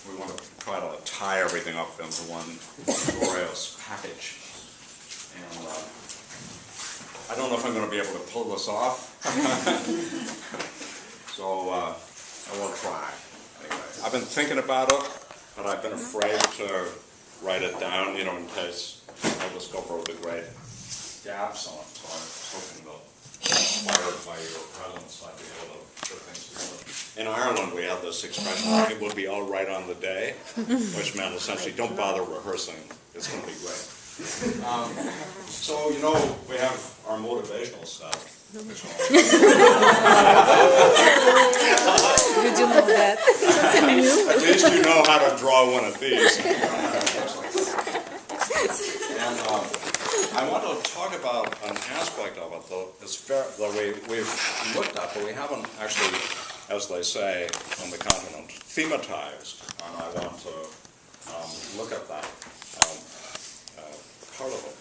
we want to try to tie everything up into one glorious package. And I don't know if I'm going to be able to pull this off. So I will try. Anyway, I've been thinking about it, but I've been afraid to write it down, you know, in case I discover the great gaps on it. So I was hoping that, inspired by your presence, I'd be able to put things together. In Ireland, we have this expression, it will be all right on the day, which meant essentially, don't bother rehearsing, it's going to be great. So, you know, we have our motivational stuff. Did you know that? At least you know how to draw one of these. And I want to talk about an aspect of it that we've looked at, but we haven't actually, as they say on the continent, thematized. And I want to look at that part of it.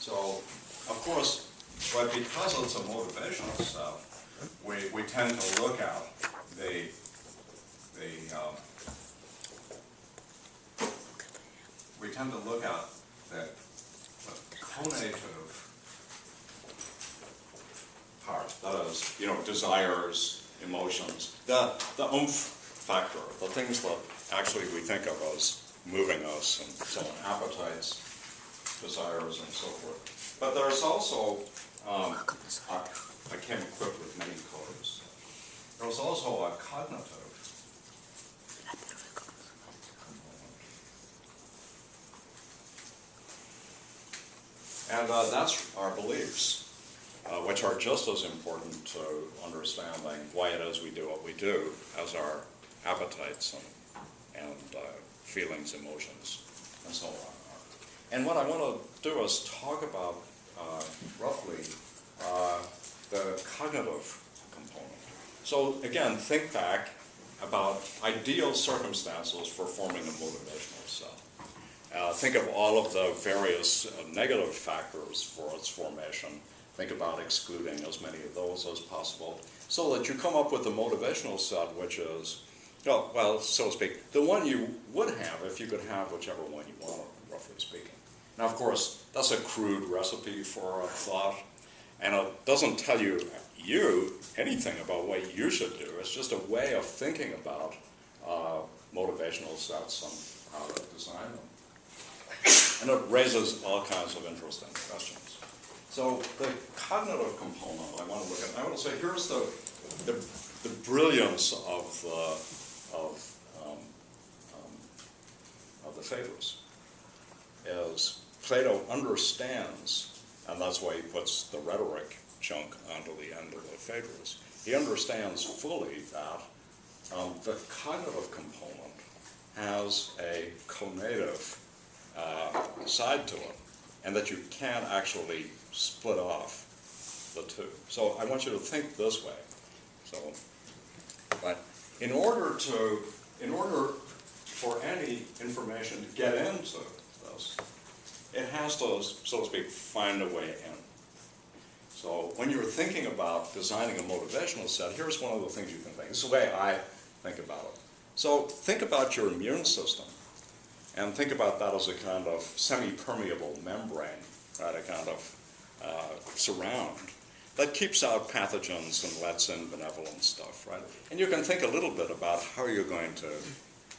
So, of course, but because it's a motivational stuff, we tend to look at the conative part, that is, you know, desires, emotions, the oomph factor, the things that actually we think of as moving us, and so on, appetites, desires, and so forth. But there's also, I came equipped with many colors. There's also a cognitive. And that's our beliefs, which are just as important to understanding why it is we do what we do as our appetites and feelings, emotions, and so on. And what I want to do is talk about roughly the cognitive component. So again, think back about ideal circumstances for forming a motivational cell. Think of all of the various negative factors for its formation. Think about excluding as many of those as possible, so that you come up with a motivational set which is, well, so to speak, the one you would have if you could have whichever one you wanted, roughly speaking. Now, of course, that's a crude recipe for a thought, and it doesn't tell you anything about what you should do. It's just a way of thinking about motivational sets and how to design them. And it raises all kinds of interesting questions. So the cognitive component I want to look at, I want to say here's the brilliance of the Phaedrus. Is Plato understands, and that's why he puts the rhetoric chunk onto the end of the Phaedrus. He understands fully that the cognitive component has a conative side to it, and that you can't actually split off the two. So I want you to think this way. So, but in order for any information to get into this, it has to, so to speak, find a way in. So when you're thinking about designing a motivational set, here's one of the things you can think. This is the way I think about it. So think about your immune system, and think about that as a kind of semi-permeable membrane, right? A kind of surround that keeps out pathogens and lets in benevolent stuff, right? And you can think a little bit about how you're going to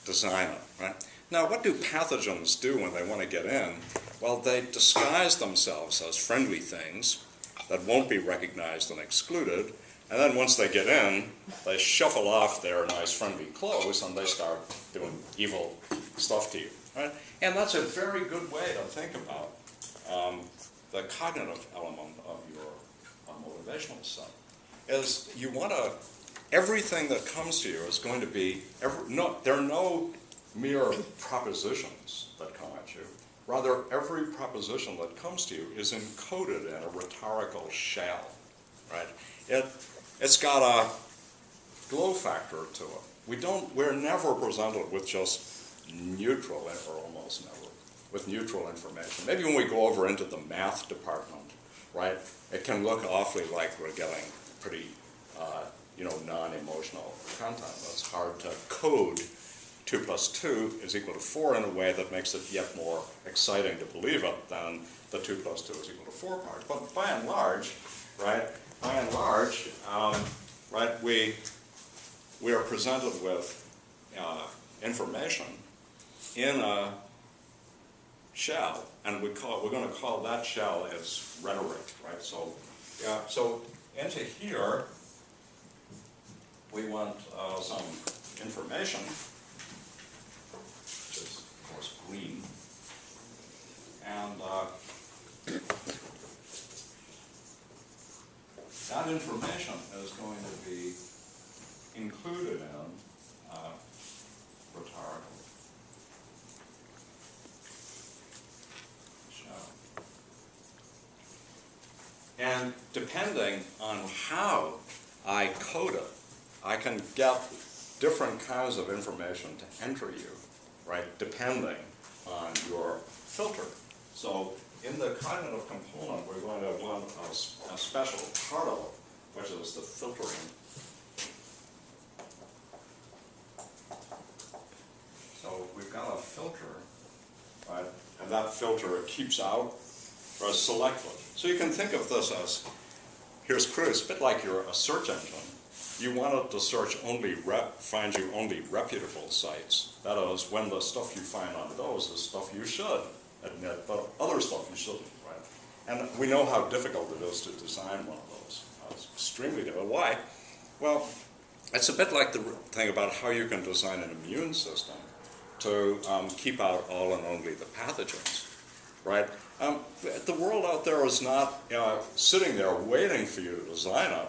design it, right? Now, what do pathogens do when they want to get in? Well, they disguise themselves as friendly things that won't be recognized and excluded, and then once they get in, they shuffle off their nice friendly clothes and they start doing evil stuff to you, right? And that's a very good way to think about the cognitive element of your motivational set. Is you want to, everything that comes to you is going to be, there are no mere propositions that come at you. Rather, every proposition that comes to you is encoded in a rhetorical shell, right? It's got a glow factor to it. We're never presented with just neutral, or almost never, with neutral information. Maybe when we go over into the math department, right, it can look awfully like we're getting pretty, non-emotional content. It's hard to code 2 plus 2 is equal to 4 in a way that makes it yet more exciting to believe it than the 2 plus 2 is equal to 4 part. But by and large, right, right, we are presented with information in a shell, and we're going to call that shell as rhetoric, right? So, yeah, so into here, we want some information, which is, of course, green, and that information is going to be included in rhetorical shell. And depending on how I code it, I can get different kinds of information to enter you, right, depending on your filter. So in the cognitive component, we're going to want a special part of it, which is the filtering. So we've got a filter, right, and that filter keeps out or selected. So you can think of this as, here's Cruise, a bit like you're a search engine. You want it to search only, find you only reputable sites. That is, when the stuff you find on those is stuff you should admit, but other stuff you shouldn't, right? And we know how difficult it is to design one of those. It's extremely difficult. Why? Well, it's a bit like the thing about how you can design an immune system to keep out all and only the pathogens, right? The world out there is not sitting there waiting for you to design it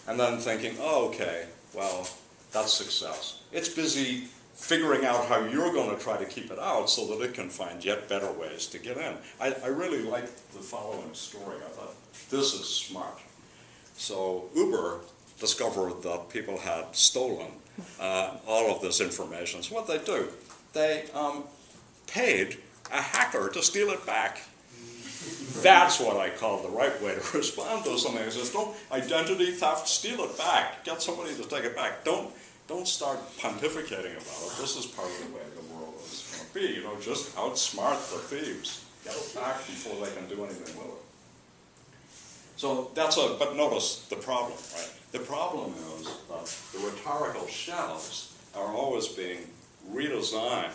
and then thinking, oh, okay, well, that's success. It's busy figuring out how you're going to try to keep it out so that it can find yet better ways to get in. I really like the following story. I thought, this is smart. So Uber discovered that people had stolen all of this information. So what they do, they paid a hacker to steal it back. That's what I call the right way to respond to something. It says, don't identity theft, steal it back. Get somebody to take it back. Don't start pontificating about it. This is part of the way the world is going to be. Just outsmart the thieves. Get it back before they can do anything with it. So but notice the problem, right? The problem is that the rhetorical shells are always being redesigned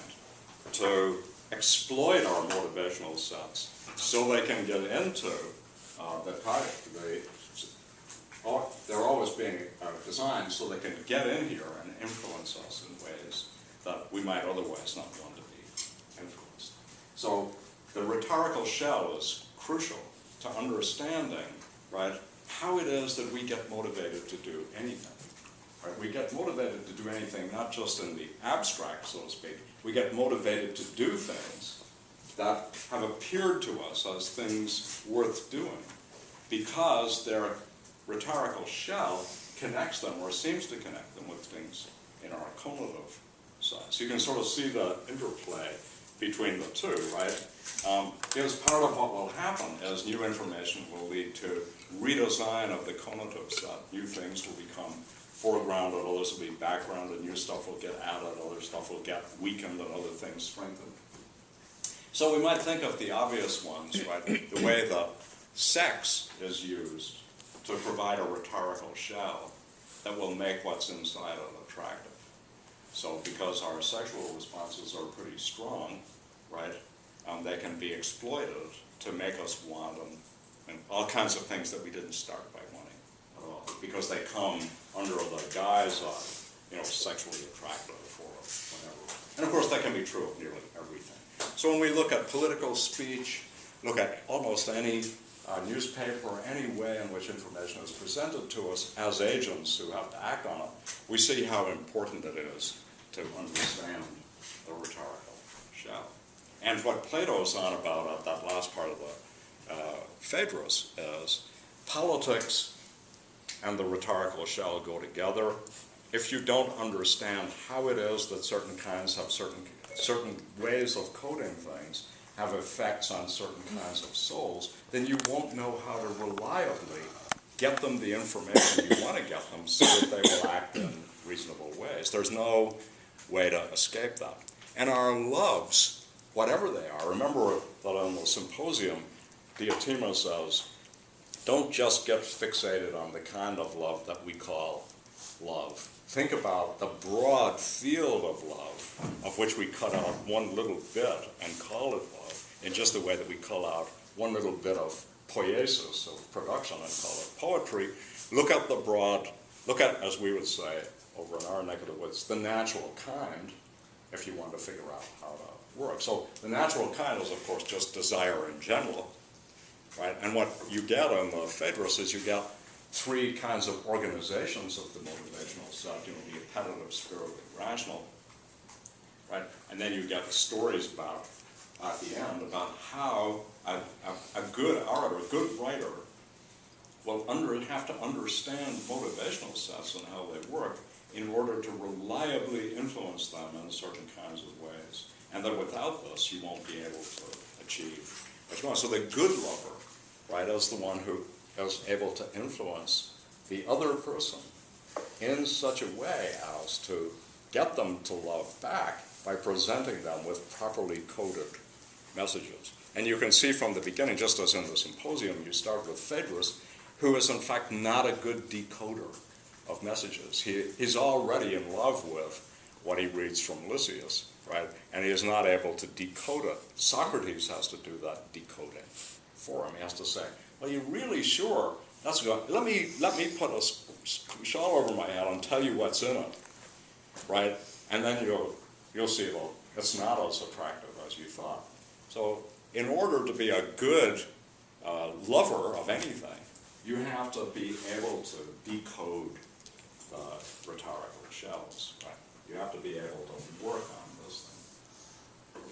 to exploit our motivational sets so they can get into they're always being designed so they can get in here and influence us in ways that we might otherwise not want to be influenced. So the rhetorical shell is crucial to understanding, right, how it is that we get motivated to do anything. Right? We get motivated to do anything not just in the abstract, so to speak. We get motivated to do things that have appeared to us as things worth doing because their rhetorical shell connects them or seems to connect them with things in our cognitive side. So you can sort of see the interplay between the two, right? Because part of what will happen is new information will lead to redesign of the cognitive set. New things will become foregrounded, others will be backgrounded, new stuff will get added, other stuff will get weakened, and other things strengthened. So we might think of the obvious ones, right? The way that sex is used to provide a rhetorical shell that will make what's inside it attractive. So because our sexual responses are pretty strong, right, they can be exploited to make us want them, and all kinds of things that we didn't start by wanting at all, because they come under the guise of, sexually attractive or whatever. And of course that can be true of nearly everything. So when we look at political speech, look at almost any newspaper, or any way in which information is presented to us as agents who have to act on it, we see how important it is to understand the rhetorical shell. And what Plato's on about at that last part of the Phaedrus is politics and the rhetorical shell go together. If you don't understand how it is that certain kinds have certain ways of coding things have effects on certain kinds of souls, then you won't know how to reliably get them the information you want to get them so that they will act in reasonable ways. There's no way to escape that. And our loves, whatever they are, remember that on the symposium, Diotima says, don't just get fixated on the kind of love that we call love. Think about the broad field of love, of which we cut out one little bit and call it love, in just the way that we cull out one little bit of poiesis, of production, and call it poetry. Look at the broad, look at, as we would say over in our neck of the woods, the natural kind, if you want to figure out how to work. So the natural kind is, of course, just desire in general, right? And what you get in the Phaedrus is you get three kinds of organizations of the motivational set, the appetitive, spiritual, rational, right? And then you get the stories about, at the end, about how a good orator, a good writer, will have to understand motivational sets and how they work in order to reliably influence them in certain kinds of ways. And that without this, you won't be able to achieve what you want. So the good lover, right, is the one who is able to influence the other person in such a way as to get them to love back by presenting them with properly coded messages. And you can see from the beginning, just as in the symposium, you start with Phaedrus, who is in fact not a good decoder of messages. He's already in love with what he reads from Lysias, right? And he is not able to decode it. Socrates has to do that decoding for him. He has to say, "Are you really sure? That's good. Let me put a shawl over my head and tell you what's in it, right? And then you'll see, well, it's not as attractive as you thought." So, in order to be a good lover of anything, you have to be able to decode the rhetorical shells, right? You have to be able to work on this thing.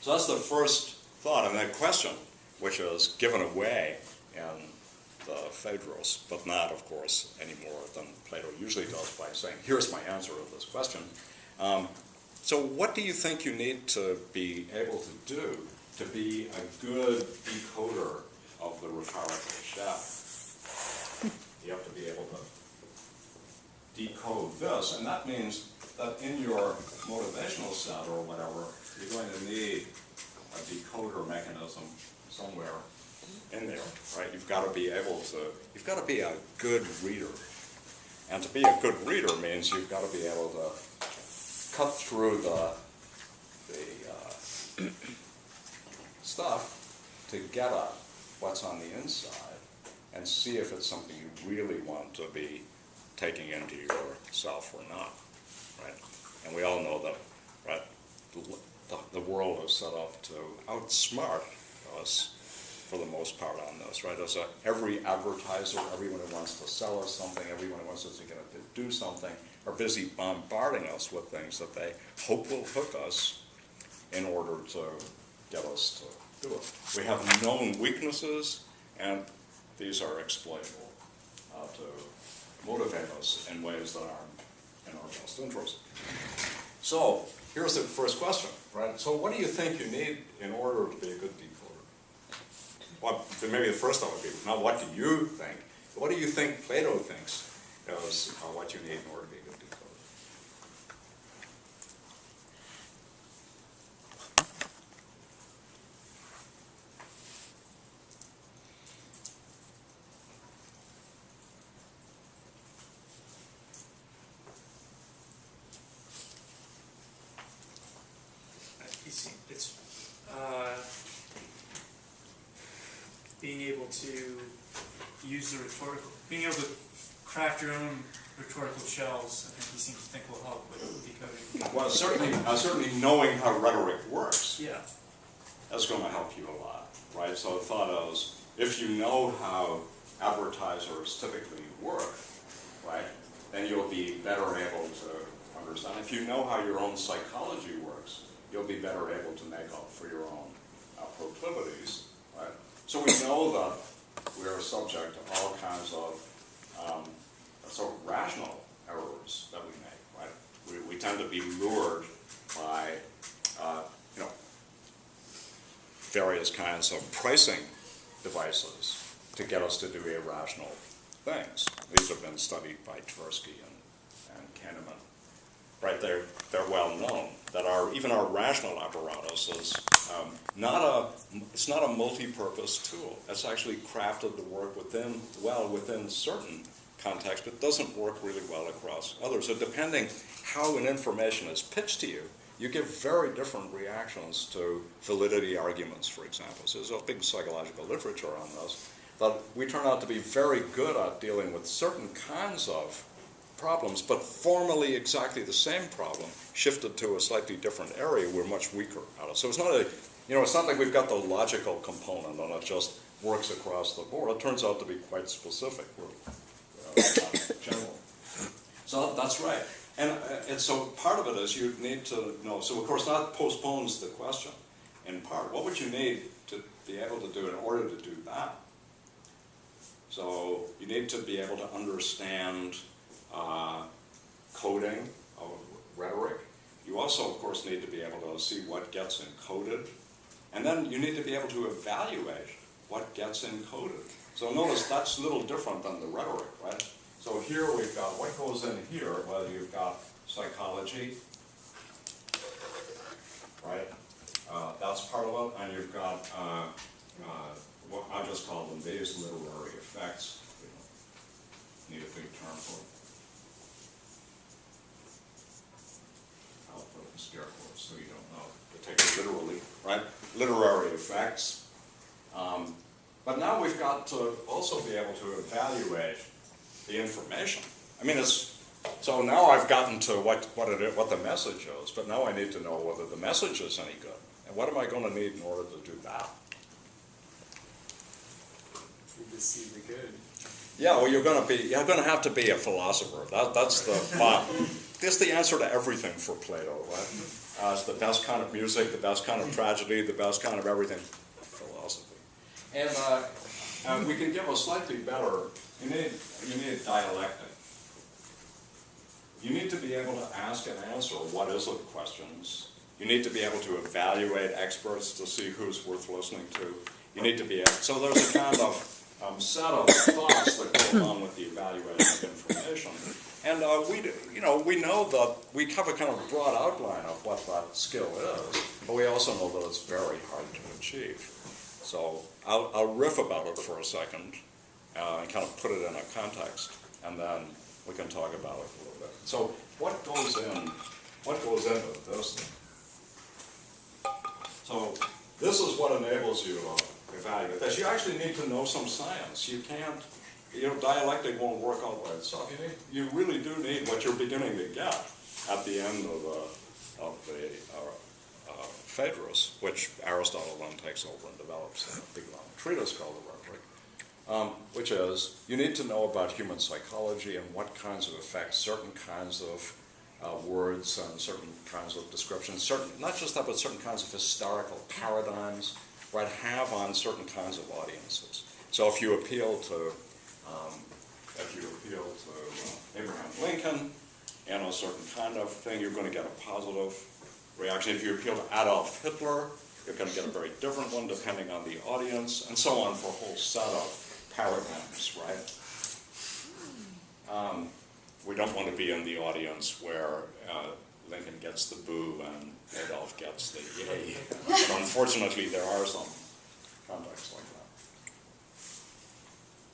So that's the first thought, and that question, which is given away in the Phaedrus, but not, of course, any more than Plato usually does by saying, here's my answer to this question. So what do you think you need to be able to do to be a good decoder of the rhetorical shell? You have to be able to decode this, and that means that in your motivational set or whatever, you're going to need a decoder mechanism somewhere in there, right? You've got to be a good reader. And to be a good reader means you've got to be able to cut through the stuff to get at what's on the inside and see if it's something you really want to be taking into yourself or not, right? And we all know that, right, the world is set up to outsmart us for the most part on this, right? As every advertiser, everyone who wants to sell us something, everyone who wants us to get us to do something, are busy bombarding us with things that they hope will hook us in order to get us to do it. We have known weaknesses, and these are exploitable to motivate us in ways that aren't in our best interest. So, here's the first question, right? So what do you think you need in order to be a good decoder? Well, maybe the first thought would be, now what do you think? What do you think Plato thinks is what you need in order to be a good decoder? It's being able to use the rhetorical, being able to craft your own rhetorical shells. I think he seems to think will help with decoding. Well, certainly knowing how rhetoric works, Yeah. that's going to help you a lot, right? So the thought is, if you know how advertisers typically work, right, then you'll be better able to understand. If you know how your own psychology works, you'll be better able to make up for your own proclivities, right? So we know that we are subject to all kinds of sort of rational errors that we make, right? We tend to be lured by, various kinds of pricing devices to get us to do irrational things. These have been studied by Tversky and Kahneman. right? They're well known. That even our rational apparatus is it's not a multi-purpose tool. It's actually crafted to work within certain contexts, but doesn't work really well across others. So depending how an information is pitched to you, you get very different reactions to validity arguments, for example. So there's a big psychological literature on this. That we turn out to be very good at dealing with certain kinds of problems, but formally exactly the same problem, shifted to a slightly different area, we're much weaker at it. So it's not it's not like we've got the logical component and it just works across the board. It turns out to be quite specific. We're not general. So that's right. And so part of it is you need to know. So of course that postpones the question in part. What would you need to be able to do in order to do that? So you need to be able to understand coding of rhetoric. You also, of course, need to be able to see what gets encoded. And then you need to be able to evaluate what gets encoded. So notice that's a little different than the rhetoric, right? So here we've got what goes in here. Well, you've got psychology, right? That's part of it. And you've got what I just call them these literary effects. Need a big term for it. I'll put it in scare quotes so you don't know to take it literally, right? Literary effects. But now we've got to also be able to evaluate the information. I mean, so now I've gotten to what the message is, but now I need to know whether the message is any good. And what am I going to need in order to do that? To see the good. Yeah, well, you're going to have to be a philosopher. That's the answer to everything for Plato, right? It's the best kind of music, the best kind of tragedy, the best kind of everything, philosophy. And we can give a slightly better. You need dialectic. You need to be able to ask and answer what is it questions. You need to be able to evaluate experts to see who's worth listening to. You need to be able, so there's a kind of set of thoughts that go along with the evaluation of information. And we know that we have a kind of broad outline of what that skill is, but we also know that it's very hard to achieve. So I'll riff about it for a second and kind of put it in a context, and then we can talk about it a little bit. So what goes into this? So this is what enables you to evaluate this. You actually need to know some science. You can't, dialectic won't work out by itself. You really do need what you're beginning to get at the end of the Phaedrus, which Aristotle then takes over and develops in a big long treatise called the Rhetoric, which is you need to know about human psychology and what kinds of effects certain kinds of words and certain kinds of descriptions, not just that, but certain kinds of historical paradigms, right, have on certain kinds of audiences. So if you appeal to Abraham Lincoln and a certain kind of thing, you're going to get a positive reaction. If you appeal to Adolf Hitler, you're going to get a very different one depending on the audience, and so on for a whole set of paradigms, right? We don't want to be in the audience where Lincoln gets the boo and Adolf gets the yay. But unfortunately, there are some contexts like that.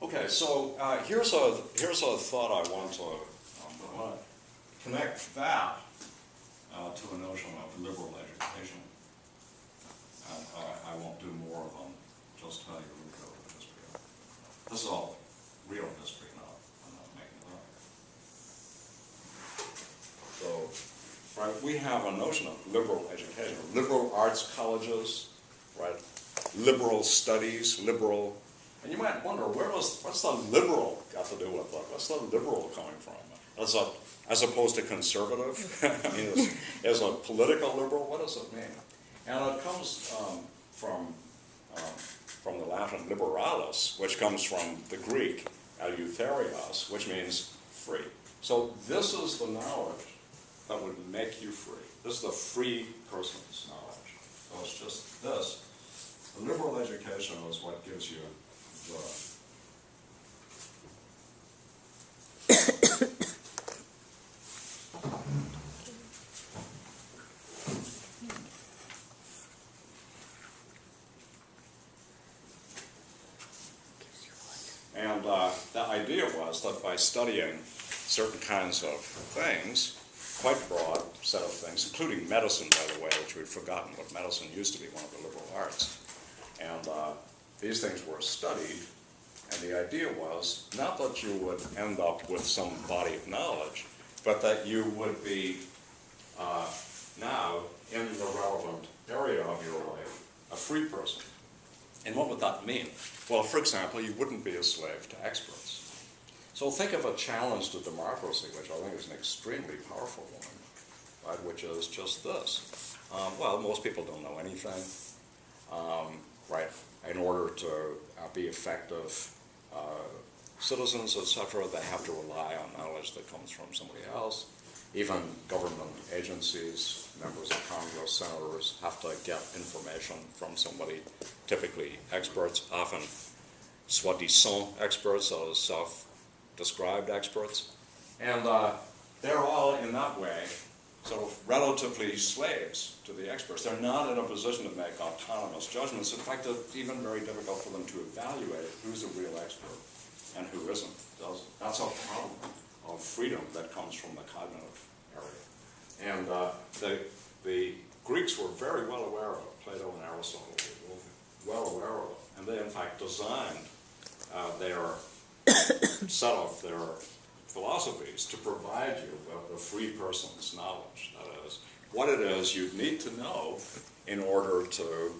Okay, so here's a thought I want to connect that to a notion of liberal education. And I won't do more of them, just tell you a little bit of the history of it. This is all real history now. I'm not making it up. So, right, we have a notion of liberal education, liberal arts colleges, right? Liberal studies, liberal, and you might wonder, what's the liberal got to do with that? What's the liberal coming from? As opposed to conservative? I mean, as a political liberal, what does it mean? And it comes from the Latin liberalis, which comes from the Greek eleutherios, which means free. So this is the knowledge that would make you free. This is the free person's knowledge. So it's just this. The liberal education is what gives you us that by studying certain kinds of things, quite broad set of things, including medicine, by the way, which we've forgotten, what medicine used to be one of the liberal arts. And these things were studied, and the idea was not that you would end up with some body of knowledge, but that you would be now in the relevant area of your life, a free person. And what would that mean? Well, for example, you wouldn't be a slave to experts. So think of a challenge to democracy, which I think is an extremely powerful one, right, which is just this. Well, most people don't know anything, right? In order to be effective citizens, etc., they have to rely on knowledge that comes from somebody else. Even government agencies, members of Congress, senators have to get information from somebody, typically experts, often soi-disant experts, or self-described experts. And they're all, in that way, sort of relatively slaves to the experts. They're not in a position to make autonomous judgments. In fact, it's even very difficult for them to evaluate who's a real expert and who isn't. That's a problem of freedom that comes from the cognitive area. And the Greeks were very well aware of it. Plato and Aristotle were well aware of it. And they, in fact, designed their set of their philosophies to provide you with a free person's knowledge. That is, what it is you need to know in order to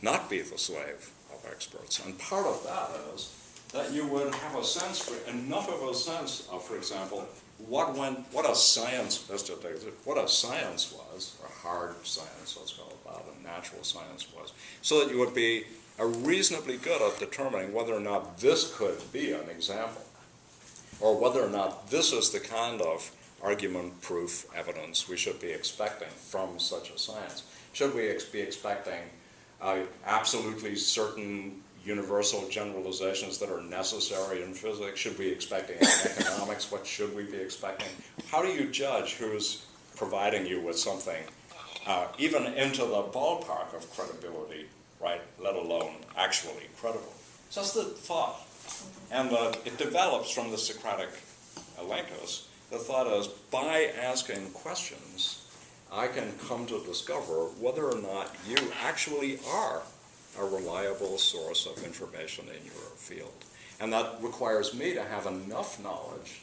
not be the slave of experts. And part of that is that you would have a sense, enough of a sense of, for example, what a science was, or hard science, let's call it that, and natural science was, so that you would be reasonably good at determining whether or not this could be an example, or whether or not this is the kind of argument, proof, evidence we should be expecting from such a science. Should we be expecting absolutely certain universal generalizations that are necessary in physics? Should we be expecting in economics? What should we be expecting? How do you judge who's providing you with something, even into the ballpark of credibility, right, let alone actually credible? Just the thought. And it develops from the Socratic elenchus. The thought is, by asking questions, I can come to discover whether or not you actually are a reliable source of information in your field. And that requires me to have enough knowledge,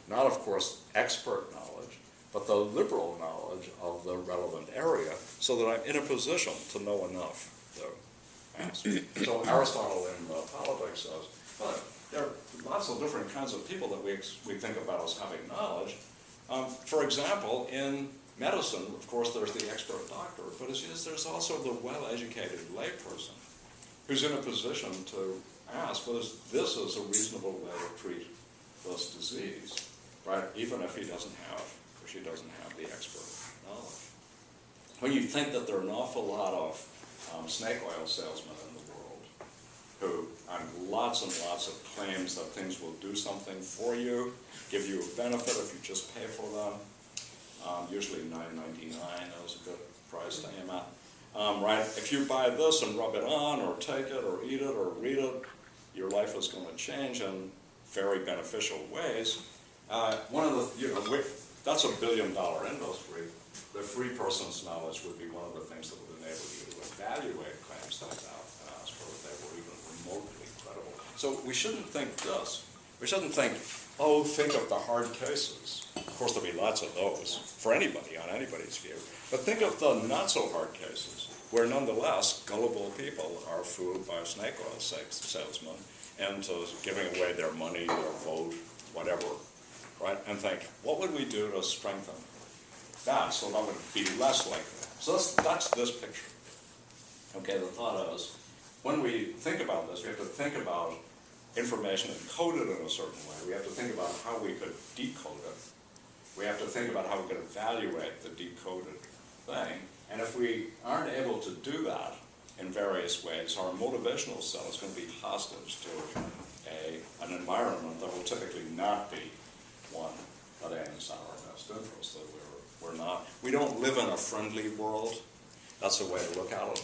not, of course, expert knowledge, but the liberal knowledge of the relevant area, so that I'm in a position to know enough to ask. So Aristotle in Politics says, well, there are lots of different kinds of people that we think about as having knowledge. For example, in medicine, of course, there's the expert doctor, but there's also the well-educated layperson who's in a position to ask whether this is a reasonable way to treat this disease, right? Even if he doesn't have, or she doesn't have the expert knowledge. When you think that there are an awful lot of snake oil salesmen in the world who have lots and lots of claims that things will do something for you, give you a benefit if you just pay for them, usually $9.99 is a good price to aim at. Right? If you buy this and rub it on, or take it, or eat it, or read it, your life is going to change in very beneficial ways. One of the, that's $1 billion industry. The free person's knowledge would be one of the things that would enable you to evaluate claims like that and ask whether they were even remotely credible. So we shouldn't think this. We shouldn't think, oh, think of the hard cases. Of course, there'll be lots of those for anybody, on anybody's view. But think of the not-so-hard cases, where nonetheless gullible people are fooled by snake oil salesmen into giving away their money, their vote, whatever, right? And think, what would we do to strengthen that so that would be less likely? So that's this picture. Okay, the thought is, when we think about this, we have to think about information encoded in a certain way. We have to think about how we could decode it. We have to think about how we could evaluate the decoded thing. And if we aren't able to do that in various ways, our motivational cell is going to be hostage to an environment that will typically not be one that aims at our best interest. That we don't live in a friendly world. That's a way to look at it.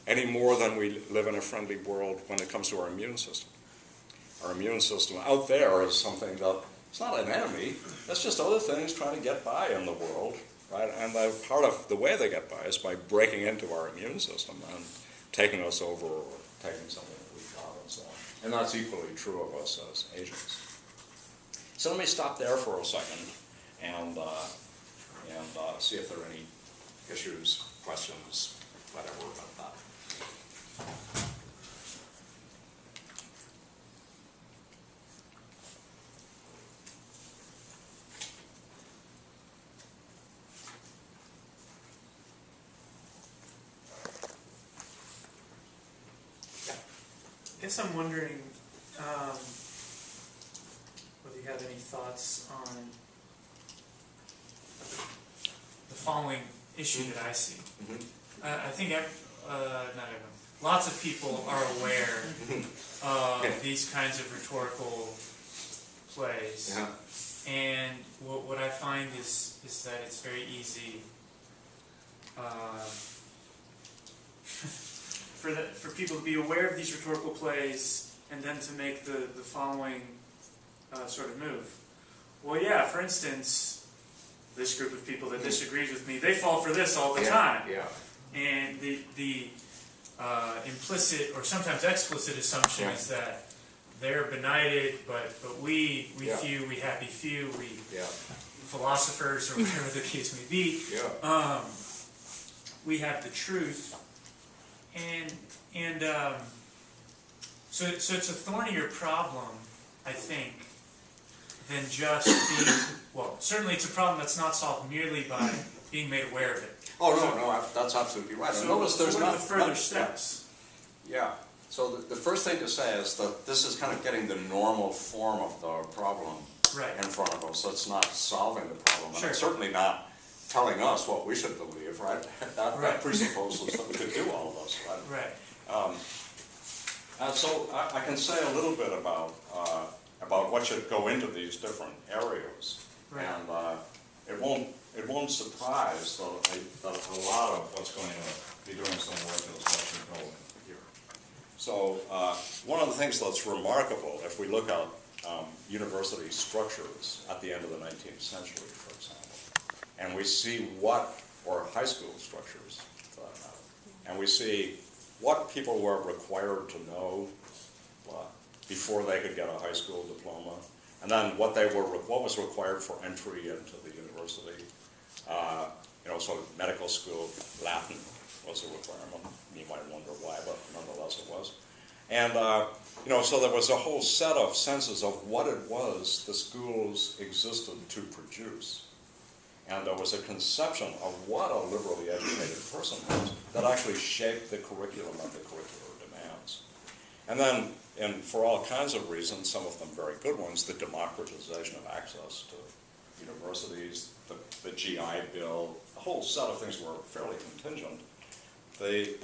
Any more than we live in a friendly world when it comes to our immune system. our immune system out there is something that it's not an enemy. It's just other things trying to get by in the world, right? And part of the way they get by is by breaking into our immune system and taking us over or taking something that we've got and so on. And that's equally true of us as Asians. So let me stop there for a second and see if there are any issues, questions, whatever about that. I guess I'm wondering whether you have any thoughts on the following issue that I see. I think not everyone, lots of people are aware of these kinds of rhetorical plays, and what I find is that it's very easy for people to be aware of these rhetorical plays and then to make the following sort of move. Well, yeah, for instance, this group of people that disagrees with me, they fall for this all the time. And the implicit or sometimes explicit assumption is that they're benighted, but we few, we happy few, we philosophers or whatever the case may be, we have the truth. And so it's a thornier problem, I think, than just being, well, certainly it's a problem that's not solved merely by being made aware of it. Oh, no, that's absolutely right. So, notice there's what are not the further steps? Yeah. So the first thing to say is that this is kind of getting the normal form of the problem in front of us. So it's not solving the problem. And it's certainly not telling us what we should believe, right? That presupposes that we could do all of this, right? And so I can say a little bit about what should go into these different areas. And it won't surprise that a lot of what's going to be doing some work is what should go in here. So one of the things that's remarkable, if we look at university structures at the end of the 19th century, for example, and we see or high school structures, and we see what people were required to know before they could get a high school diploma, and then what was required for entry into the university. So medical school, Latin was a requirement. You might wonder why, but nonetheless it was. And so there was a whole set of senses of what it was the schools existed to produce. And there was a conception of what a liberally educated person was that actually shaped the curriculum and the curricular demands. And then, and for all kinds of reasons, some of them very good ones, the democratization of access to universities, the GI Bill, a whole set of things were fairly contingent. The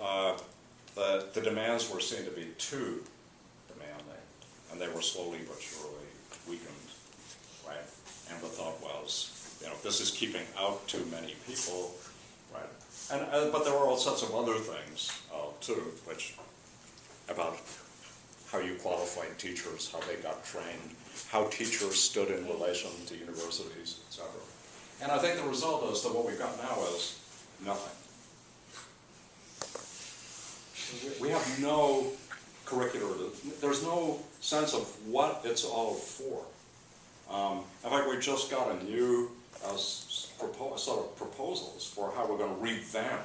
demands were seen to be too demanding, and they were slowly but surely weakened, right? And the thought was, this is keeping out too many people, right? But there were all sorts of other things too, about how you qualified teachers, how they got trained, how teachers stood in relation to universities, etc. And I think the result is that what we've got now is nothing. We have no curricular, there's no sense of what it's all for. In fact, we just got a new sort of proposals for how we're going to revamp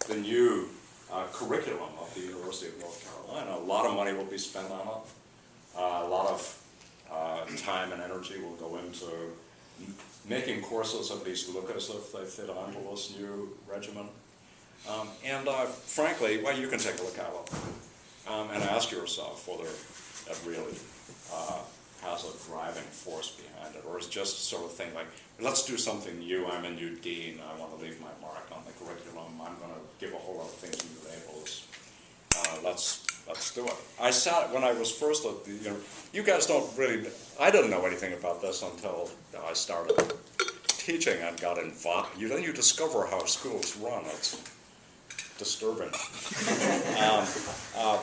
the new curriculum of the University of North Carolina. A lot of money will be spent on it. A lot of time and energy will go into making courses at least look as if they fit onto this new regimen. Frankly, well, you can take a look at it and ask yourself whether that really has a driving force behind it, or is just sort of thing like, let's do something new, I'm a new dean, I want to leave my mark on the curriculum, I'm going to give a whole lot of things new labels. Let's do it. I sat, when I was first at the, you guys don't really, I didn't know anything about this until I started teaching and got involved. Then you discover how schools run. disturbing.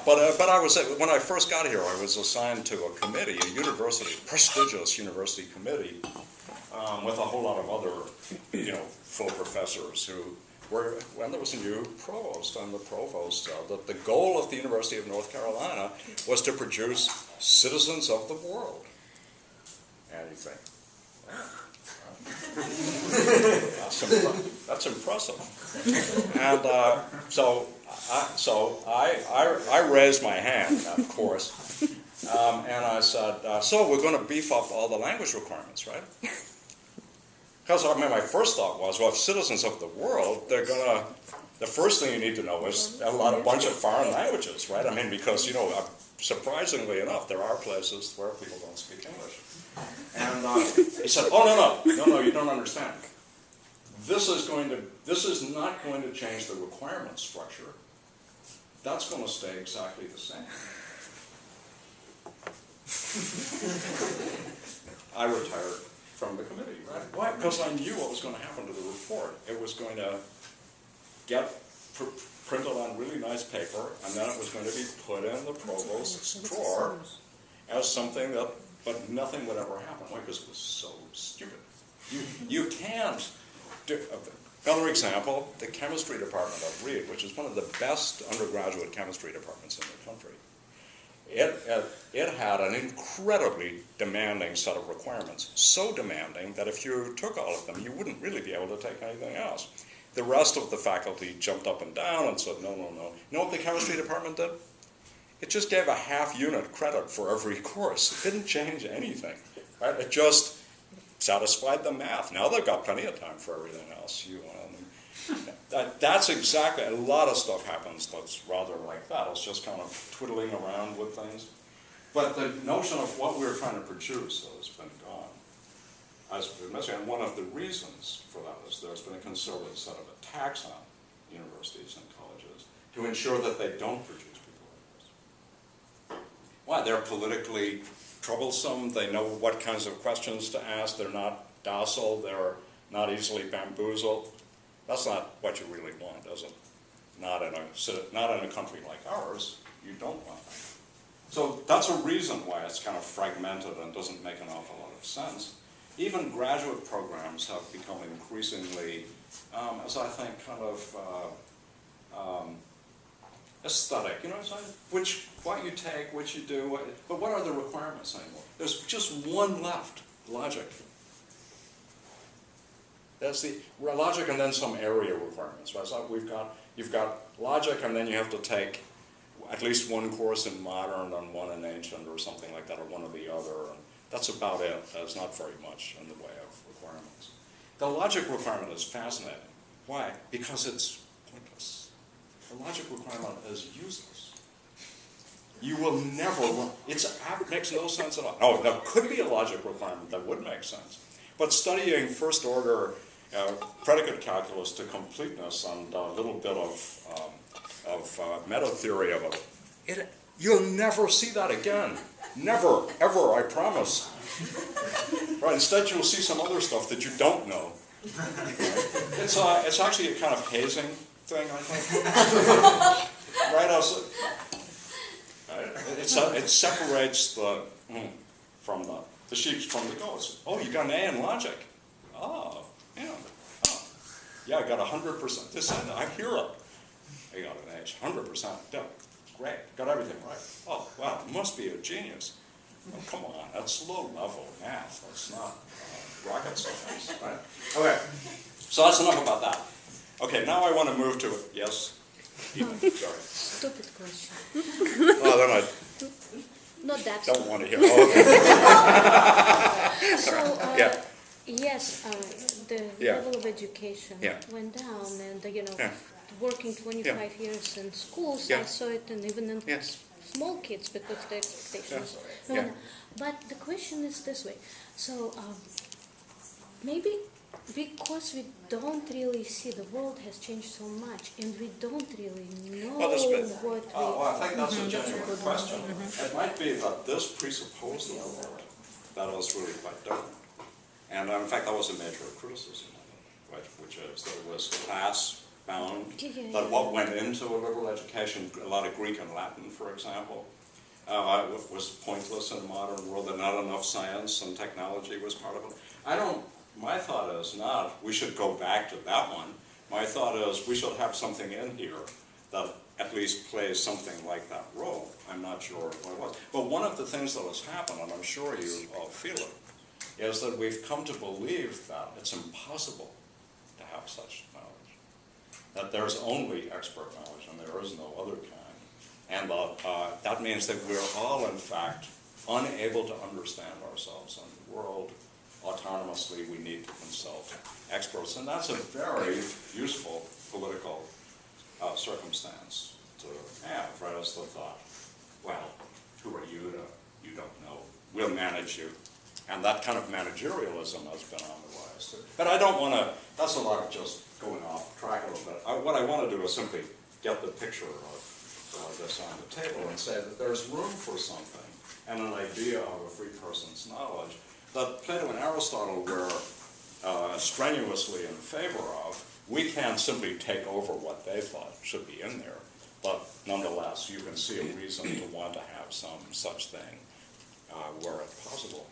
But I was, when I first got here, I was assigned to a committee, a university, prestigious university committee, with a whole lot of other, full professors who were, when there was a new provost, and the provost said that the goal of the University of North Carolina was to produce citizens of the world. And you think, that's impressive. And so I raised my hand, of course, and I said, so we're going to beef up all the language requirements, right? Because my first thought was, well, if citizens of the world, the first thing you need to know is a bunch of foreign languages, right? I mean, because, surprisingly enough, there are places where people don't speak English. And he said, oh, no, you don't understand. This is not going to change the requirement structure. That's going to stay exactly the same. I retired from the committee, right? Why? Because I knew what was going to happen to the report. It was going to get printed on really nice paper, and then it was going to be put in the provost's drawer as something that, but nothing would ever happen. Why? Because it was so stupid. You can't do. Another example, the chemistry department of Reed, which is one of the best undergraduate chemistry departments in the country. It had an incredibly demanding set of requirements, so demanding that if you took all of them, you wouldn't really be able to take anything else. The rest of the faculty jumped up and down and said, no. You know what the chemistry department did? It just gave a half-unit credit for every course. It didn't change anything. Right? It just satisfied the math. Now they've got plenty of time for everything else. That's exactly, a lot of stuff happens that's rather like that. It's just kind of twiddling around with things. But the notion of what we're trying to produce has been gone. And one of the reasons for that is there's been a concerted set of attacks on universities and colleges to ensure that they don't produce people like this. Why? They're politically troublesome. They know what kinds of questions to ask. They're not docile. They're not easily bamboozled. That's not what you really want, is it? Not in a country like ours. You don't want that. So that's a reason why it's kind of fragmented and doesn't make an awful lot of sense. Even graduate programs have become increasingly, as I think, kind of aesthetic. What you take, what you do, but what are the requirements anymore? There's just one left, logic. That's the logic, and then some area requirements. Right? So you've got logic, and then you have to take at least one course in modern and one in ancient, or something like that, or one or the other. And that's about it. There's not very much in the way of requirements. The logic requirement is fascinating. Why? Because it's pointless. The logic requirement is useless. You will never. It makes no sense at all. Oh, there could be a logic requirement that would make sense. But studying first order predicate calculus to completeness and a little bit of meta theory of it, you'll never see that again. Never, ever, I promise. Right? Instead, you'll see some other stuff that you don't know. It's actually a kind of hazing thing, I think. Right? It separates the sheep from the goats. Oh, you got an A in logic. Oh, yeah. Oh. Yeah, I got 100%. I hear it. I got an H, 100%. Yeah, great. Got everything right. Oh, wow, must be a genius. Oh, come on, that's low-level math. That's not rocket science, right? Okay, so that's enough about that. Okay, now I want to move to it. Yes? Sorry. Stupid question. Oh, then I Not that don't want to hear. Oh, okay. So, Yeah. yes, the Yeah. level of education Yeah. went down, and Yeah. working 25 years in schools, Yeah. I saw it, and even in Yes. small kids, because the expectations. Yeah. Yeah. But the question is this way: so maybe because we don't really see, the world has changed so much, and we don't really know Well, what I think that's a genuine question. It might be that this presupposed a world that was really quite different. And in fact, that was a major criticism of it, right? Which is that it was class bound. Yeah. But what went into a liberal education, a lot of Greek and Latin, for example, was pointless in the modern world, that not enough science and technology was part of it. My thought is not, we should go back to that one. My thought is, we should have something in here that at least plays something like that role. I'm not sure what it was. But one of the things that has happened, and I'm sure you all feel it, is that we've come to believe that it's impossible to have such knowledge. That there's only expert knowledge and there is no other kind. And that means that we're all, in fact, unable to understand ourselves and the world autonomously. We need to consult experts. And that's a very useful political circumstance to have, right, as the thought, well, who are you to, you don't know, we'll manage you. And that kind of managerialism has been on the rise too. But I don't want to, that's a lot of just going off track a little bit. What I want to do is simply get the picture of this on the table and say that there's room for something and an idea of a free person's knowledge that Plato and Aristotle were strenuously in favor of. We can't simply take over what they thought should be in there, but nonetheless, you can see a reason to want to have some such thing were it possible.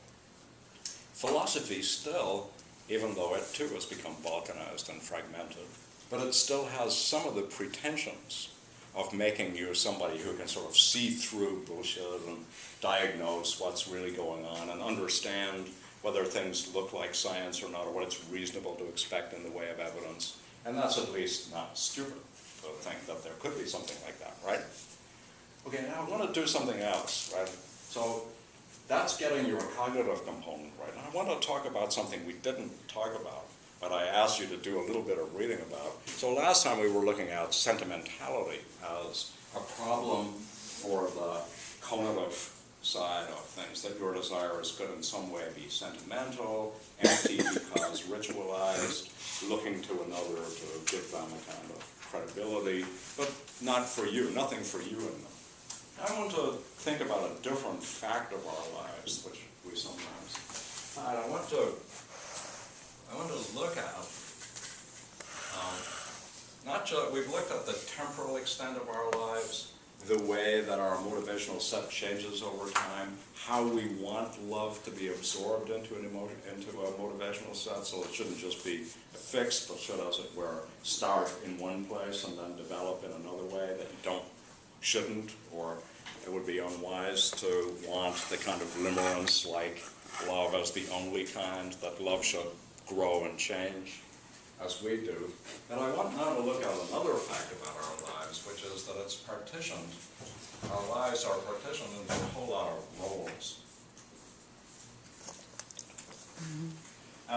Philosophy still, even though it too has become balkanized and fragmented, but it still has some of the pretensions of making you somebody who can sort of see through bullshit and diagnose what's really going on and understand whether things look like science or not, or what it's reasonable to expect in the way of evidence. And that's at least not stupid to think that there could be something like that, right? Okay, now I want to do something else, right? So that's getting your cognitive component right. Now I want to talk about something we didn't talk about, but I asked you to do a little bit of reading about. So last time we were looking at sentimentality as a problem for the cognitive side of things, that your desires could in some way be sentimental, empty because ritualized, looking to another to give them a kind of credibility, but not for you, nothing for you in them. I want to think about a different fact of our lives, which we sometimes find. I want to look at, not just, we've looked at the temporal extent of our lives, the way that our motivational set changes over time, how we want love to be absorbed into a motivational set, so it shouldn't just be fixed, but should, as it were, start in one place and then develop in another way that you shouldn't, or it would be unwise to want the kind of limerence like love as the only kind, that love should grow and change as we do. And I want now to look at another fact about our lives, which is that it's partitioned. Our lives are partitioned into a whole lot of roles.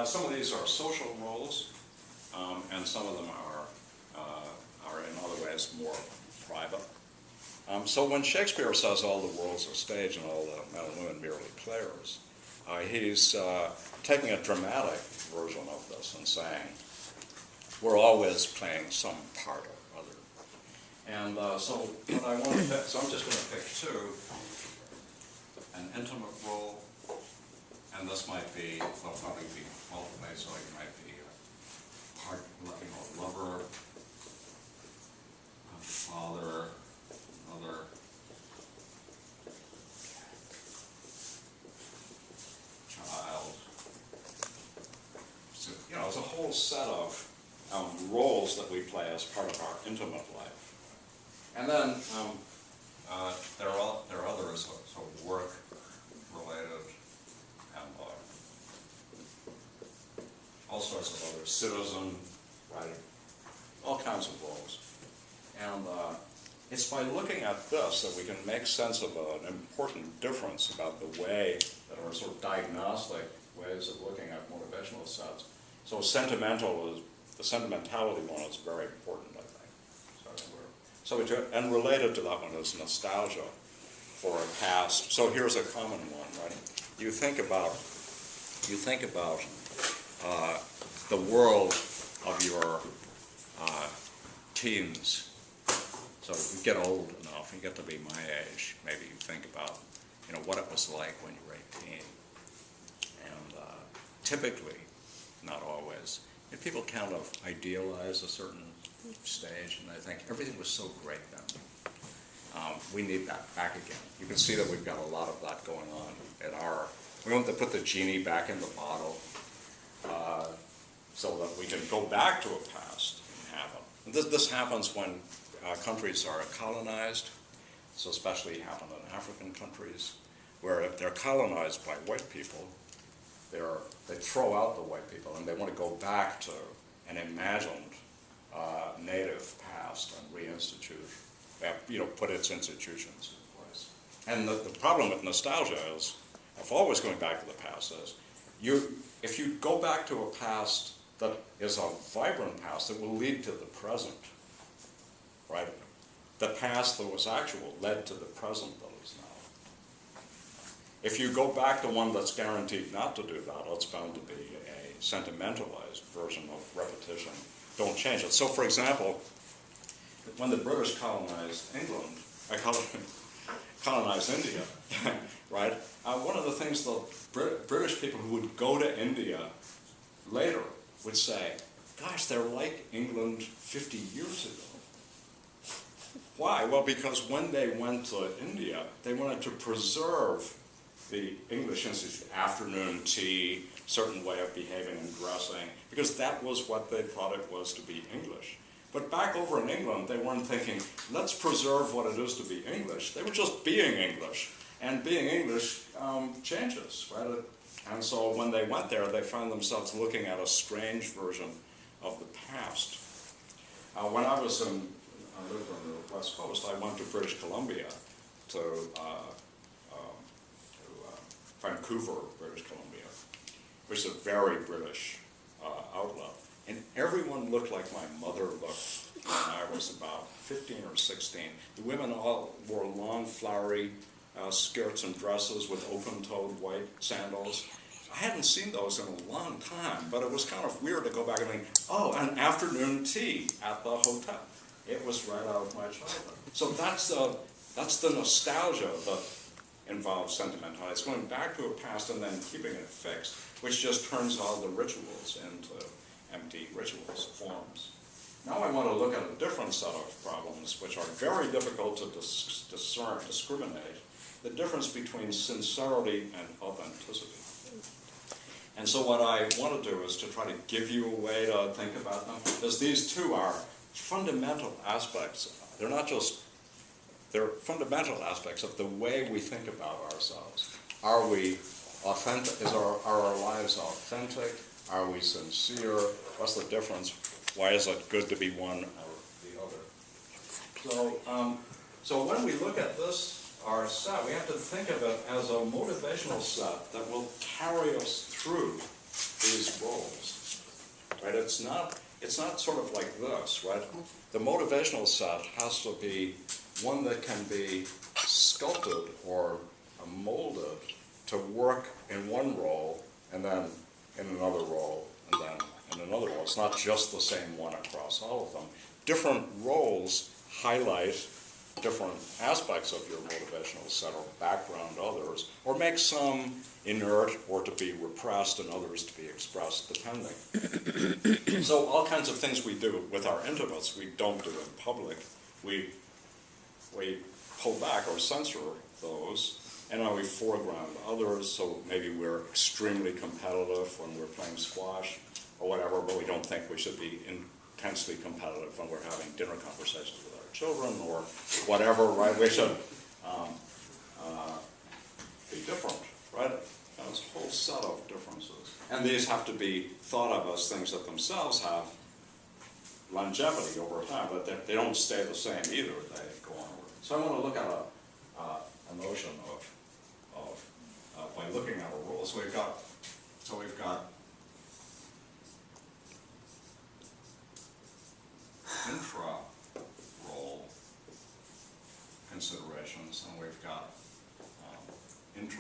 Some of these are social roles, and some of them are in other ways more private. So when Shakespeare says all the world's a stage and all the men and women merely players, he's taking a dramatic version of this and saying, we're always playing some part or other. And so what I want to pick, so I'm just going to pick two, an intimate role, and this might be, well, probably be multiple, so it might be a lover, a father, mother, child. So, there's a whole set of roles that we play as part of our intimate life. And then there are others, so work-related, and all sorts of other citizen, right? All kinds of roles. And it's by looking at this that we can make sense of an important difference about the way that are sort of diagnostic ways of looking at motivational sets. So the sentimentality one is very important, I think. And related to that one is nostalgia for a past. So here's a common one, right? You think about the world of your teens. So you get old enough, you get to be my age, maybe you think about, what it was like when you were 18. And typically, not always, people kind of idealize a certain stage, and they think everything was so great then. We need that back again. You can see that we've got a lot of that going on in our, we want to put the genie back in the bottle so that we can go back to a past and have it. This happens when countries are colonized. This especially happen in African countries, where if they're colonized by white people, they throw out the white people and they want to go back to an imagined native past and reinstitute, put its institutions in place. And the problem with nostalgia is, if always going back to the past is, if you go back to a past that is a vibrant past, it will lead to the present, right? The past that was actual led to the present that is now. If you go back to one that's guaranteed not to do that, it's bound to be a sentimentalized version of repetition. Don't change it. So, for example, when the British colonized England, colonized India, right? One of the things the British people who would go to India later would say, gosh, they're like England 50 years ago. Why? Well, because when they went to India, they wanted to preserve the English institution, afternoon tea, certain way of behaving and dressing, because that was what they thought it was to be English. But back over in England, they weren't thinking, let's preserve what it is to be English. They were just being English. And being English changes, right? And so when they went there, they found themselves looking at a strange version of the past. When I lived on the West Coast, I went to British Columbia, to Vancouver, British Columbia, which is a very British outlet. And everyone looked like my mother looked when I was about 15 or 16. The women all wore long, flowery skirts and dresses with open-toed white sandals. I hadn't seen those in a long time, but it was kind of weird to go back and think, oh, an afternoon tea at the hotel. It was right out of my childhood. So that's the nostalgia that involves sentimentality. It's going back to a past and then keeping it fixed, which just turns all the rituals into empty rituals, forms. Now I want to look at a different set of problems which are very difficult to discriminate, the difference between sincerity and authenticity. And so what I want to do is to try to give you a way to think about them, because these two are fundamental aspects. They're not just, they're fundamental aspects of the way we think about ourselves. Are we authentic? Are our lives authentic? Are we sincere? What's the difference? Why is it good to be one or the other? So when we look at this, our set, we have to think of it as a motivational set that will carry us through these roles. Right? It's not sort of like this, right? The motivational set has to be one that can be sculpted or molded to work in one role and then in another role and then in another role. It's not just the same one across all of them. Different roles highlight different aspects of your motivational set or background others, or make some inert or to be repressed and others to be expressed, depending. So all kinds of things we do with our intimates we don't do in public. We pull back or censor those, and then we foreground others, so maybe we're extremely competitive when we're playing squash or whatever, but we don't think we should be intensely competitive when we're having dinner conversations with our children or whatever, right? We should be different, right? There's a whole set of differences. And these have to be thought of as things that themselves have longevity over time, but they don't stay the same either. They go onward. So I want to look at a notion of by looking at a role. So we've got intra-role considerations, and we've got inter.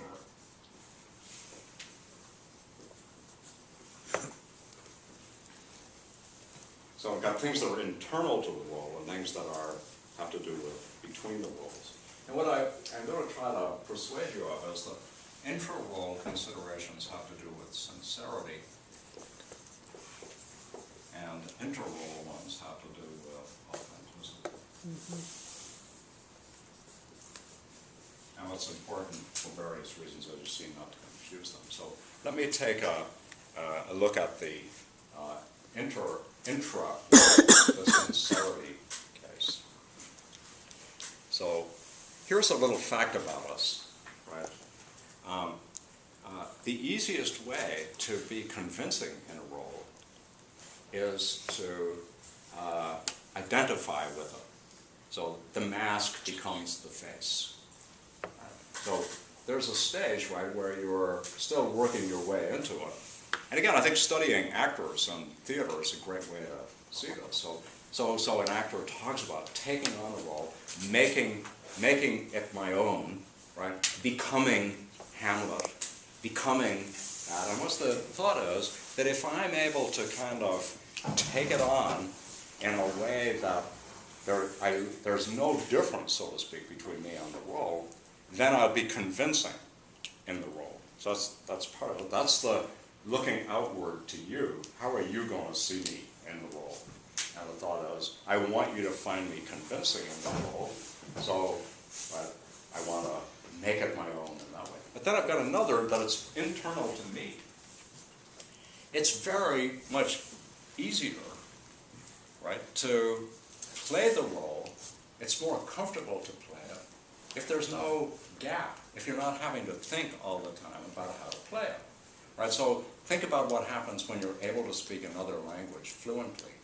So we've got things that are internal to the role and things that have to do with between the roles. And what I'm going to try to persuade you of is that intra-role considerations have to do with sincerity, and inter-role ones have to do with And it's important for various reasons, as you see, not to confuse them. So let me take a look at the intra-sincerity case. So here's a little fact about us, right? The easiest way to be convincing in a role is to identify with it. So the mask becomes the face. So there's a stage, right, where you're still working your way into it. And again, I think studying actors and theater is a great way to see this. So an actor talks about taking on a role, making it my own, right? Becoming Hamlet, becoming that. And what's the thought is that if I'm able to kind of take it on in a way that there's no difference, so to speak, between me and the role, then I'll be convincing in the role. So that's part of it. That's the looking outward to you. How are you going to see me in the role? And the thought is, I want you to find me convincing in the role, so I want to make it my own in that way. But then I've got another that it's internal to me. It's very much easier, right, to play the role. It's more comfortable to play it if there's no gap, if you're not having to think all the time about how to play it, right? So think about what happens when you're able to speak another language fluently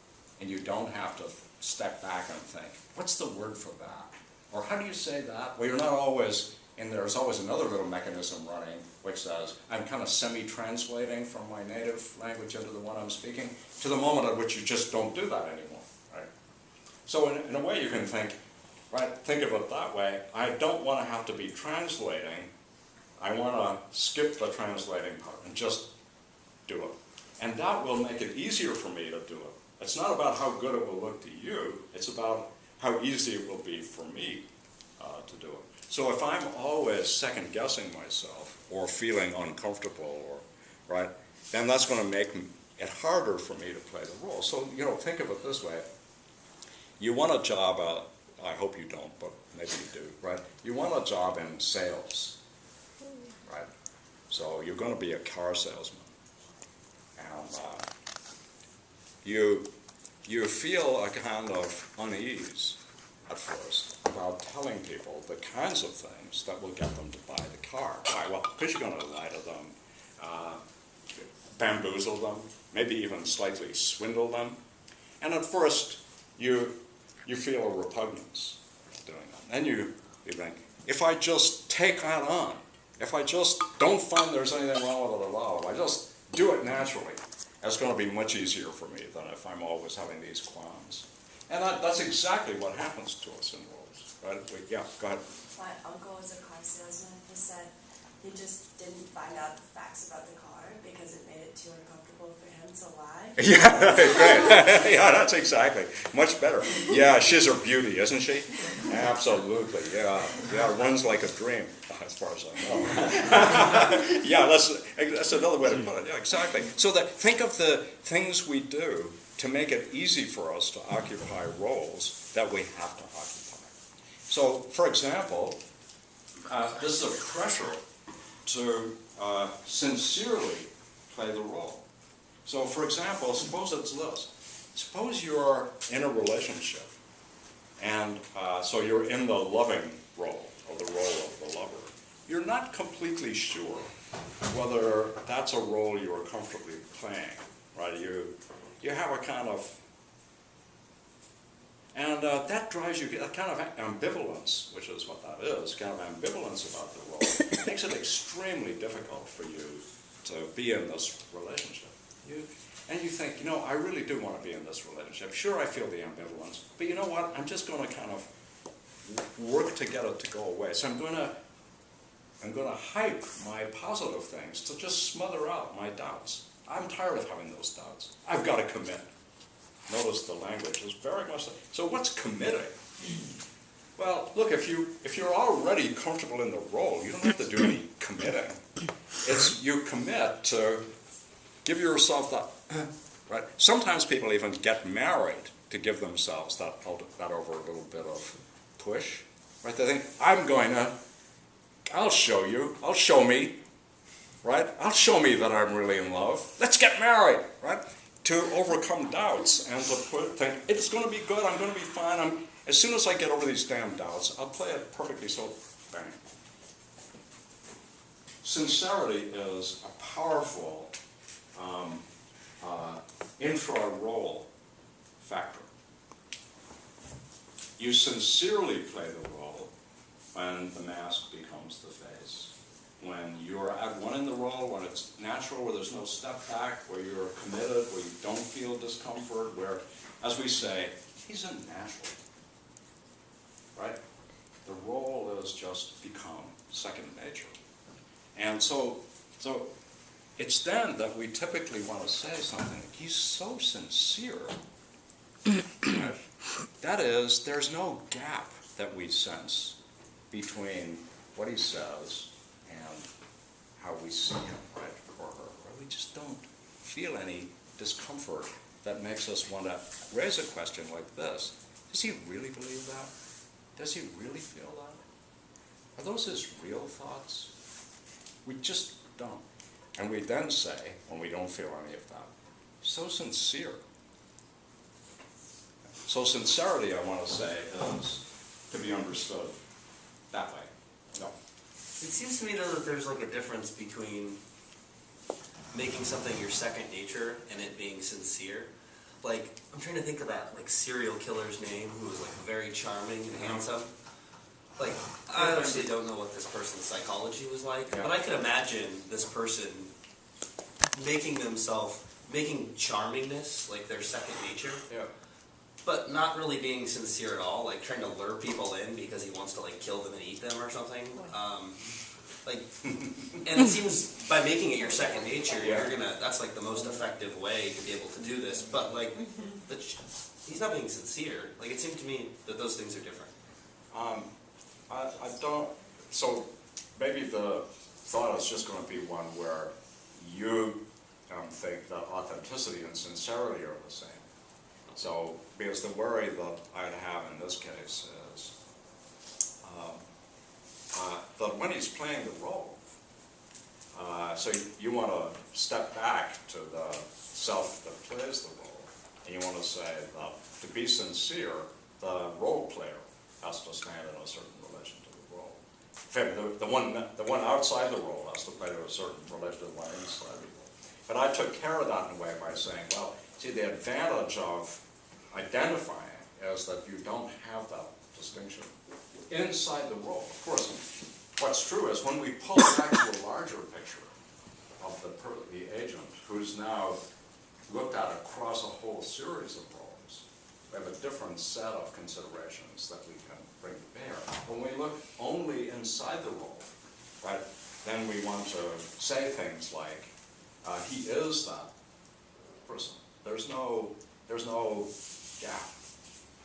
and you don't have to step back and think, what's the word for that? Or how do you say that? Well, you're not always, and there's always another little mechanism running which says, I'm kind of semi-translating from my native language into the one I'm speaking, to the moment at which you just don't do that anymore, right? So in a way you can think, right, think of it that way, I don't want to have to be translating, I want to skip the translating part and just do it. And that will make it easier for me to do it. It's not about how good it will look to you, it's about how easy it will be for me to do it. So if I'm always second-guessing myself or feeling uncomfortable, or right, then that's going to make it harder for me to play the role. So, think of it this way. You want a job, I hope you don't, but maybe you do, right? You want a job in sales, right? So you're going to be a car salesman. And you feel a kind of unease at first about telling people the kinds of things that will get them to buy the car. Why? Well, because you're going to lie to them, bamboozle them, maybe even slightly swindle them. And at first, you feel a repugnance doing that. And you think, if I just take that on, if I just don't find there's anything wrong with it at all, if I just do it naturally, it's going to be much easier for me than if I'm always having these qualms. And that's exactly what happens to us in roles, right? Yeah, go ahead. My uncle was a car salesman. He said he just didn't find out the facts about the car because it made it too uncomfortable for him to lie. Yeah, great. Yeah, that's exactly. Much better. Yeah, she's a beauty, isn't she? Absolutely, yeah. Yeah, runs like a dream, as far as I know. Yeah, that's another way to put it. Yeah, exactly. So think of the things we do to make it easy for us to occupy roles that we have to occupy. So, for example, this is a pressure to sincerely play the role. So, for example, suppose it's this. Suppose you're in a relationship, and so you're in the loving role, or the role of the lover. You're not completely sure whether that's a role you're comfortably playing, right? You have a kind of, and that drives you a kind of ambivalence, which is what that is, kind of ambivalence about the role. It makes it extremely difficult for you to be in this relationship. And you think, I really do want to be in this relationship. Sure, I feel the ambivalence, but you know what? I'm just going to kind of work to get it to go away. So I'm going to hype my positive things to just smother out my doubts. I'm tired of having those doubts. I've got to commit. Notice the language is very much like, so what's committing? Well, look, if you're already comfortable in the role, you don't have to do any committing. It's you commit to give yourself that, right? Sometimes people even get married to give themselves that over a little bit of push, right? They think, I'll show you, I'll show me, right? I'll show me that I'm really in love. Let's get married, right? To overcome doubts and to think, it's going to be good, I'm going to be fine. As soon as I get over these damn doubts, I'll play it perfectly so, bang. Sincerity is a powerful intra-role factor. You sincerely play the role when the mask becomes the face. When you're at one in the role, when it's natural, where there's no step back, where you're committed, where you don't feel discomfort, where, as we say, he's a natural, right? The role has just become second nature. And so it's then that we typically want to say something, he's so sincere. Right? That is, there's no gap that we sense between what he says and how we see him, right, or her. We just don't feel any discomfort that makes us want to raise a question like this. Does he really believe that? Does he really feel that? Are those his real thoughts? We just don't. And we then say, when we don't feel any of that, so sincere. So sincerity, I want to say, is to be understood that way. No. It seems to me, though, that there's like a difference between making something your second nature and it being sincere. Like, I'm trying to think of that, like, serial killer's name, who was, like, very charming and handsome. Like, I obviously don't know what this person's psychology was like, but I could imagine this person making charmingness, like, their second nature. Yeah. But not really being sincere at all, like trying to lure people in because he wants to like kill them and eat them or something. And it seems by making it your second nature, that's like the most effective way to be able to do this. But like, he's not being sincere. Like it seemed to me that those things are different. I don't, so maybe the thought is just going to be one where you think that authenticity and sincerity are the same. So, because the worry that I'd have in this case is that when he's playing the role, so you want to step back to the self that plays the role, and you want to say that to be sincere, the role player has to stand in a certain relation to the role. In fact, the one outside the role has to play to a certain relation to the one inside the role. But I took care of that in a way by saying, well, see, the advantage of identifying is that you don't have that distinction inside the role. Of course, what's true is when we pull back to a larger picture of the agent who's now looked at across a whole series of roles, we have a different set of considerations that we can bring to bear. When we look only inside the role, right, then we want to say things like, he is that person. There's no gap.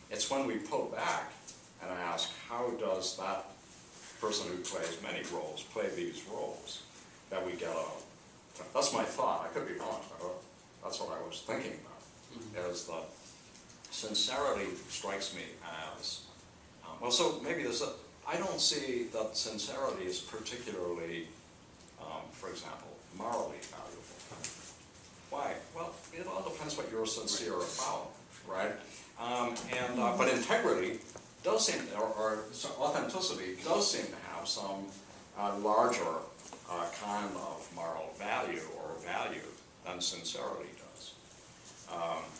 It's when we pull back and ask, how does that person who plays many roles play these roles, that we get a, that's my thought, I could be wrong, but that's what I was thinking about, is that sincerity strikes me as, well, so maybe I don't see that sincerity is particularly, for example, morally valuable. Why? Well, it all depends what you're sincere about, right? But integrity does seem, or authenticity does seem to have some larger kind of moral value or value than sincerity does.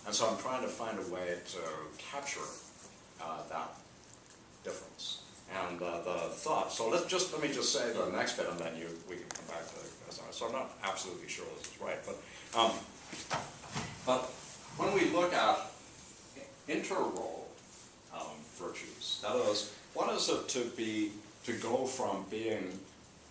And so I'm trying to find a way to capture that difference. And the thought, so let me just say the next bit, and then we can come back to it. So I'm not absolutely sure this is right, but when we look at inter-role virtues, that is, what is it to go from being,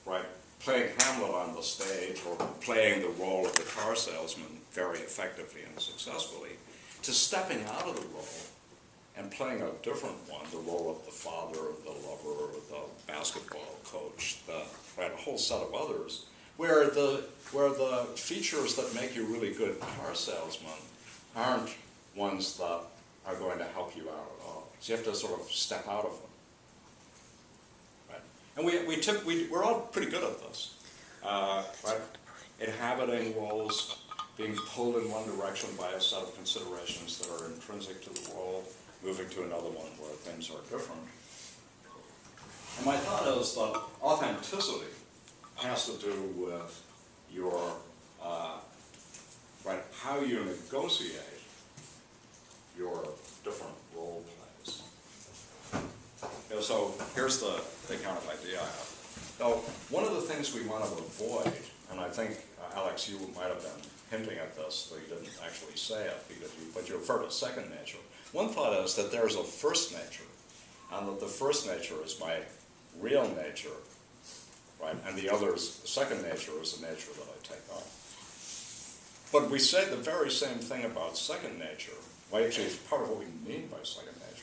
right, playing Hamlet on the stage or playing the role of the car salesman very effectively and successfully, to stepping out of the role and playing a different one, the role of the father, the lover, the basketball coach, a whole set of others, where the features that make you really good car salesmen aren't ones that are going to help you out at all. So you have to sort of step out of them. Right? And we're all pretty good at this. Right? Inhabiting roles, being pulled in one direction by a set of considerations that are intrinsic to the role, moving to another one where things are different. And my thought is that authenticity has to do with your, right, how you negotiate your different role plays. You know, so here's the kind of idea I have. Now, one of the things we want to avoid, and I think, Alex, you might have been hinting at this, though you didn't actually say it, but you referred to second nature. One thought is that there's a first nature, and that the first nature is my real nature, right? And the second nature is the nature that I take on. But we say the very same thing about second nature. Well, actually, it's part of what we mean by second nature.